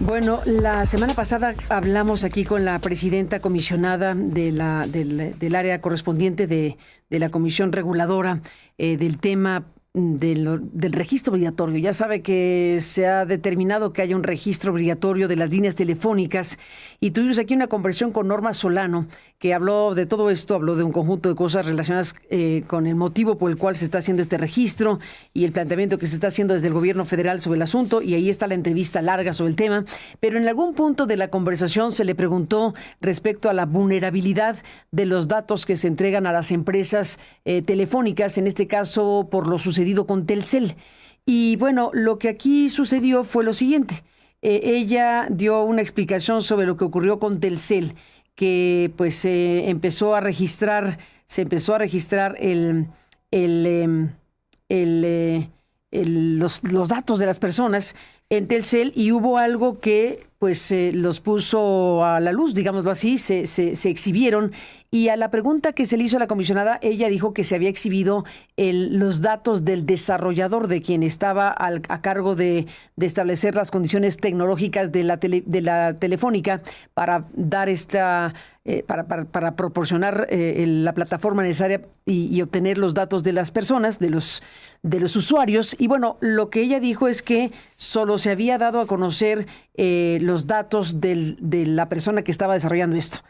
Bueno, la semana pasada hablamos aquí con la presidenta comisionada del área correspondiente de la Comisión Reguladora del tema del registro obligatorio. Ya sabe que se ha determinado que haya un registro obligatorio de las líneas telefónicas y tuvimos aquí una conversación con Norma Solano, que habló de todo esto, habló de un conjunto de cosas relacionadas con el motivo por el cual se está haciendo este registro y el planteamiento que se está haciendo desde el gobierno federal sobre el asunto, y ahí está la entrevista larga sobre el tema, pero en algún punto de la conversación se le preguntó respecto a la vulnerabilidad de los datos que se entregan a las empresas telefónicas, en este caso por lo sucedido con Telcel. Y bueno, lo que aquí sucedió fue lo siguiente. Ella dio una explicación sobre lo que ocurrió con Telcel, que pues se empezó a registrar los datos de las personas en Telcel, y hubo algo que pues los puso a la luz, digámoslo así, se exhibieron, y a la pregunta que se le hizo a la comisionada, ella dijo que se había exhibido los datos del desarrollador, de quien estaba a cargo de establecer las condiciones tecnológicas de la telefónica para dar para proporcionar la plataforma necesaria y obtener los datos de las personas, de los usuarios. Y bueno, lo que ella dijo es que solo se había dado a conocer los datos de la persona que estaba desarrollando esto.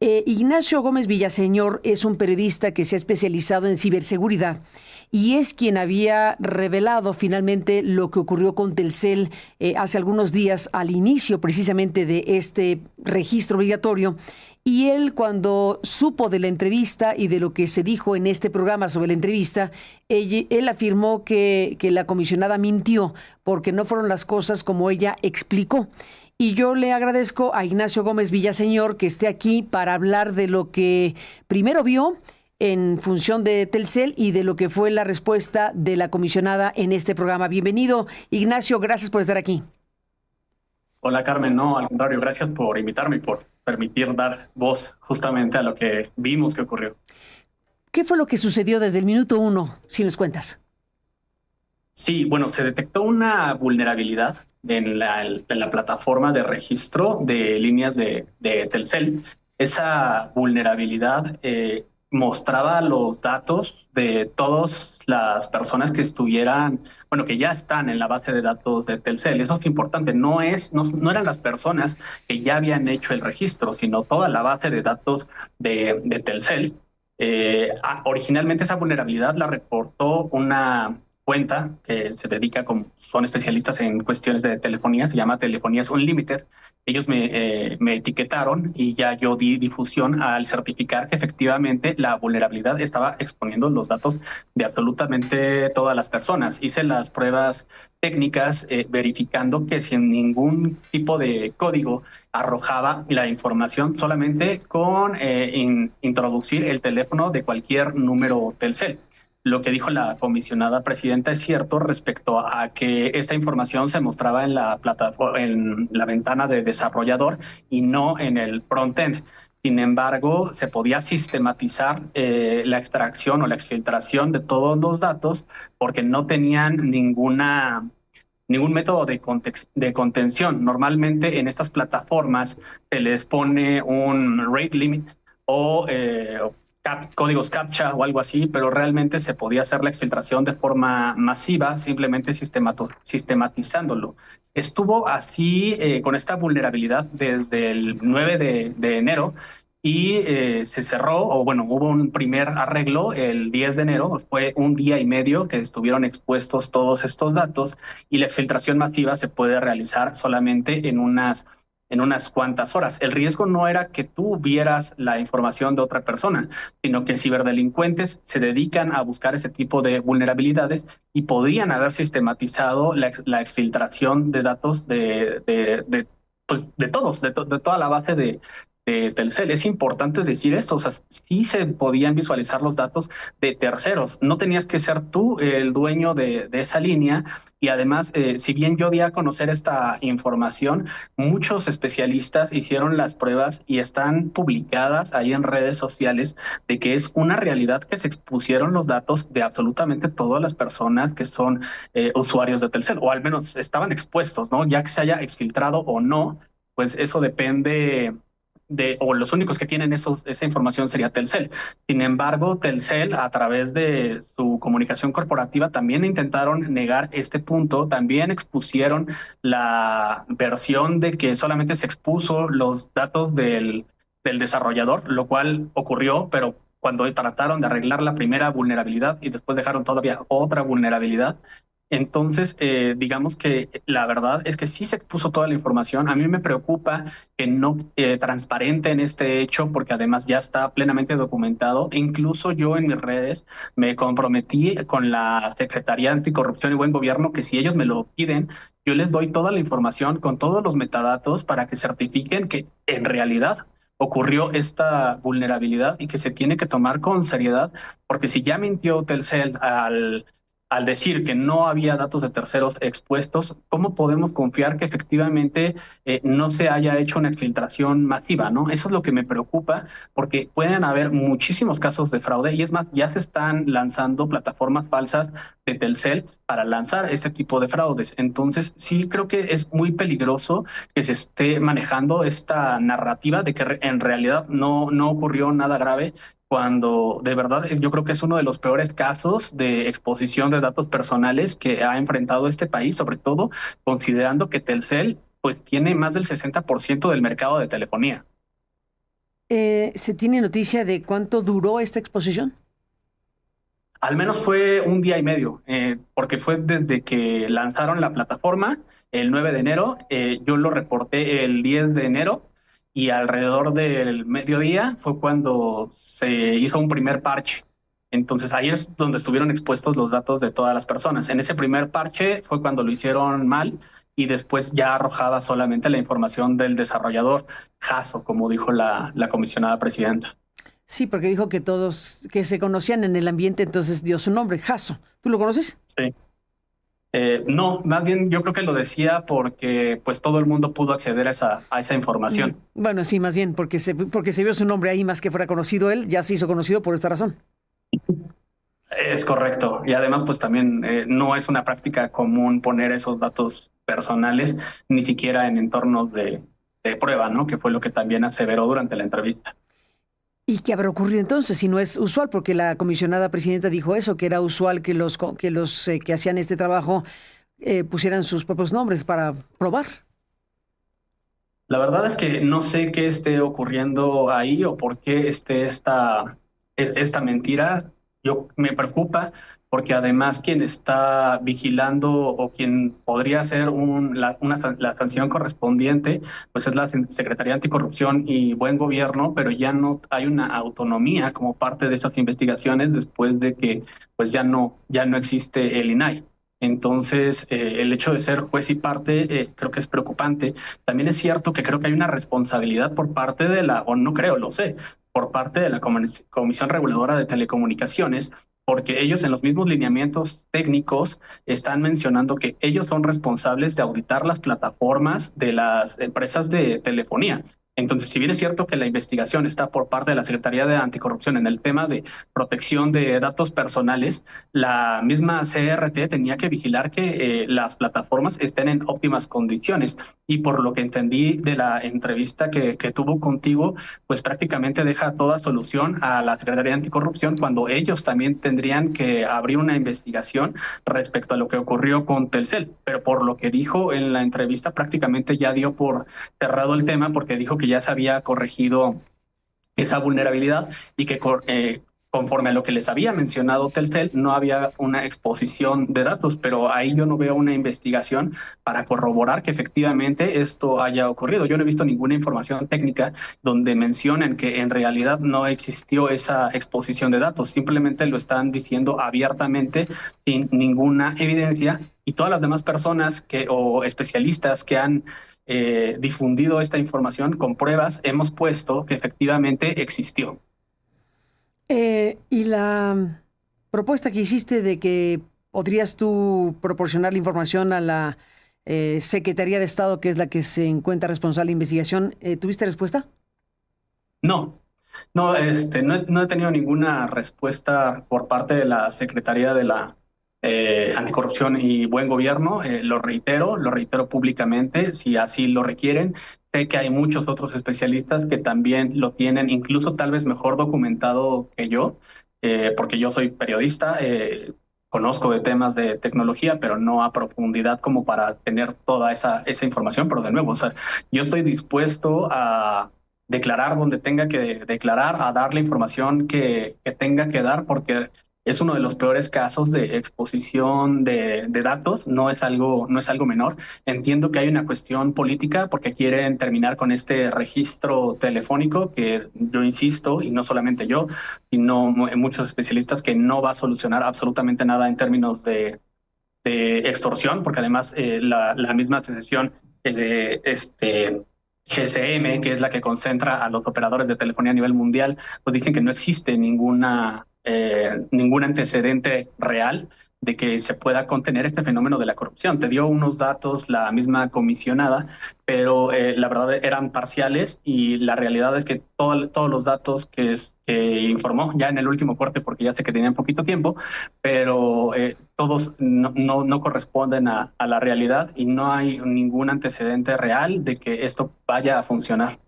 Ignacio Gómez Villaseñor es un periodista que se ha especializado en ciberseguridad y es quien había revelado finalmente lo que ocurrió con Telcel hace algunos días, al inicio precisamente de este registro obligatorio. Y él, cuando supo de la entrevista y de lo que se dijo en este programa sobre la entrevista, él afirmó que la comisionada mintió porque no fueron las cosas como ella explicó. Y yo le agradezco a Ignacio Gómez Villaseñor que esté aquí para hablar de lo que primero vio en función de Telcel y de lo que fue la respuesta de la comisionada en este programa. Bienvenido, Ignacio, gracias por estar aquí. Hola, Carmen. No, al contrario, gracias por invitarme y por permitir dar voz justamente a lo que vimos que ocurrió. ¿Qué fue lo que sucedió desde el minuto 1, si nos cuentas? Sí, bueno, se detectó una vulnerabilidad en la plataforma de registro de líneas de Telcel. Esa vulnerabilidad mostraba los datos de todas las personas que estuvieran, bueno, que ya están en la base de datos de Telcel. Eso es importante, no eran las personas que ya habían hecho el registro, sino toda la base de datos de Telcel. Originalmente esa vulnerabilidad la reportó una cuenta que se dedica, como son especialistas en cuestiones de telefonía, se llama Telefonías Unlimited. Ellos me etiquetaron y ya yo di difusión al certificar que efectivamente la vulnerabilidad estaba exponiendo los datos de absolutamente todas las personas. Hice las pruebas técnicas verificando que sin ningún tipo de código arrojaba la información, solamente con introducir el teléfono de cualquier número Telcel. Lo que dijo la comisionada presidenta es cierto respecto a que esta información se mostraba en la plataforma, en la ventana de desarrollador y no en el frontend. Sin embargo, se podía sistematizar la extracción o la exfiltración de todos los datos porque no tenían ningún método de contención. Normalmente en estas plataformas se les pone un rate limit o códigos CAPTCHA o algo así, pero realmente se podía hacer la exfiltración de forma masiva, simplemente sistematizándolo. Estuvo así con esta vulnerabilidad desde el 9 de enero y se cerró, o bueno, hubo un primer arreglo el 10 de enero, fue un día y medio que estuvieron expuestos todos estos datos y la exfiltración masiva se puede realizar solamente en unas cuantas horas. El riesgo no era que tú vieras la información de otra persona, sino que ciberdelincuentes se dedican a buscar ese tipo de vulnerabilidades y podrían haber sistematizado la exfiltración de datos de todos, de toda la base de Telcel. Es importante decir esto, o sea, sí se podían visualizar los datos de terceros, no tenías que ser tú el dueño de esa línea. Y además, si bien yo di a conocer esta información, muchos especialistas hicieron las pruebas y están publicadas ahí en redes sociales de que es una realidad que se expusieron los datos de absolutamente todas las personas que son usuarios de Telcel, o al menos estaban expuestos, ¿no? Ya que se haya exfiltrado o no, pues eso depende o los únicos que tienen esa información sería Telcel. Sin embargo, Telcel, a través de su comunicación corporativa, también intentaron negar este punto, también expusieron la versión de que solamente se expuso los datos del desarrollador, lo cual ocurrió, pero cuando trataron de arreglar la primera vulnerabilidad y después dejaron todavía otra vulnerabilidad. Entonces, digamos que la verdad es que sí se expuso toda la información. A mí me preocupa que no transparenten este hecho porque además ya está plenamente documentado. E incluso yo en mis redes me comprometí con la Secretaría Anticorrupción y Buen Gobierno que si ellos me lo piden, yo les doy toda la información con todos los metadatos para que certifiquen que en realidad ocurrió esta vulnerabilidad y que se tiene que tomar con seriedad, porque si ya mintió Telcel al decir que no había datos de terceros expuestos, ¿cómo podemos confiar que efectivamente no se haya hecho una exfiltración masiva, ¿no? Eso es lo que me preocupa, porque pueden haber muchísimos casos de fraude y es más, ya se están lanzando plataformas falsas de Telcel para lanzar este tipo de fraudes. Entonces, sí creo que es muy peligroso que se esté manejando esta narrativa de que en realidad no ocurrió nada grave cuando de verdad yo creo que es uno de los peores casos de exposición de datos personales que ha enfrentado este país, sobre todo considerando que Telcel pues tiene más del 60% del mercado de telefonía. ¿Se tiene noticia de cuánto duró esta exposición? Al menos fue un día y medio, porque fue desde que lanzaron la plataforma el 9 de enero, yo lo reporté el 10 de enero y alrededor del mediodía fue cuando se hizo un primer parche. Entonces ahí es donde estuvieron expuestos los datos de todas las personas. En ese primer parche fue cuando lo hicieron mal y después ya arrojaba solamente la información del desarrollador, Jaso, como dijo la comisionada presidenta. Sí, porque dijo que todos que se conocían en el ambiente, entonces dio su nombre, Jaso. ¿Tú lo conoces? Sí. No, más bien yo creo que lo decía porque pues todo el mundo pudo acceder a esa información. Bueno, sí, más bien porque se vio su nombre ahí, más que fuera conocido él, ya se hizo conocido por esta razón. Es correcto. Y además pues también no es una práctica común poner esos datos personales, ni siquiera en entornos de prueba, ¿no? Que fue lo que también aseveró durante la entrevista. ¿Y qué habrá ocurrido entonces si no es usual? Porque la comisionada presidenta dijo eso, que era usual que los que hacían este trabajo pusieran sus propios nombres para probar. La verdad es que no sé qué esté ocurriendo ahí o por qué esté esta mentira. Yo me preocupa porque además quien está vigilando o quien podría hacer la sanción correspondiente, pues es la Secretaría Anticorrupción y Buen Gobierno, pero ya no hay una autonomía como parte de estas investigaciones después de que pues ya no existe el INAI. Entonces, el hecho de ser juez y parte creo que es preocupante. También es cierto que creo que hay una responsabilidad por parte o no creo, lo sé, por parte de la Comisión Reguladora de Telecomunicaciones, porque ellos en los mismos lineamientos técnicos están mencionando que ellos son responsables de auditar las plataformas de las empresas de telefonía. Entonces, si bien es cierto que la investigación está por parte de la Secretaría de Anticorrupción en el tema de protección de datos personales, la misma CRT tenía que vigilar que las plataformas estén en óptimas condiciones. Y por lo que entendí de la entrevista que tuvo contigo, pues prácticamente deja toda solución a la Secretaría de Anticorrupción cuando ellos también tendrían que abrir una investigación respecto a lo que ocurrió con Telcel. Pero por lo que dijo en la entrevista, prácticamente ya dio por cerrado el tema porque dijo que ya se había corregido esa vulnerabilidad y que conforme a lo que les había mencionado Telcel, no había una exposición de datos, pero ahí yo no veo una investigación para corroborar que efectivamente esto haya ocurrido. Yo no he visto ninguna información técnica donde mencionen que en realidad no existió esa exposición de datos, simplemente lo están diciendo abiertamente sin ninguna evidencia y todas las demás personas o especialistas que han difundido esta información con pruebas, hemos puesto que efectivamente existió. Y la propuesta que hiciste de que podrías tú proporcionar la información a la Secretaría de Estado, que es la que se encuentra responsable de investigación, ¿tuviste respuesta? No, no, no he tenido ninguna respuesta por parte de la Secretaría de la Anticorrupción y Buen Gobierno. Lo reitero públicamente, si así lo requieren. Sé que hay muchos otros especialistas que también lo tienen, incluso tal vez mejor documentado que yo, porque yo soy periodista, conozco de temas de tecnología, pero no a profundidad como para tener toda esa información. Pero de nuevo, o sea, yo estoy dispuesto a declarar donde tenga que declarar, a dar la información que tenga que dar, porque es uno de los peores casos de exposición de datos, no es algo menor. Entiendo que hay una cuestión política porque quieren terminar con este registro telefónico que yo insisto, y no solamente yo, sino muchos especialistas, que no va a solucionar absolutamente nada en términos de extorsión, porque además la misma asociación GSM, que es la que concentra a los operadores de telefonía a nivel mundial, pues dicen que no existe ningún antecedente real de que se pueda contener este fenómeno de la corrupción. Te dio unos datos la misma comisionada, pero la verdad eran parciales, y la realidad es que todos los datos que informó ya en el último corte, porque ya sé que tenían poquito tiempo, pero todos no corresponden a la realidad, y no hay ningún antecedente real de que esto vaya a funcionar.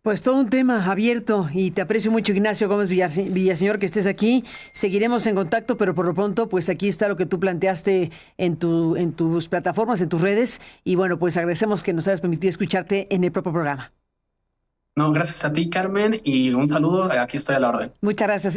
Pues todo un tema abierto, y te aprecio mucho, Ignacio Gómez Villaseñor, que estés aquí. Seguiremos en contacto, pero por lo pronto, pues aquí está lo que tú planteaste en tus plataformas, en tus redes, y bueno, pues agradecemos que nos hayas permitido escucharte en el propio programa. No, gracias a ti, Carmen, y un saludo. Aquí estoy a la orden. Muchas gracias.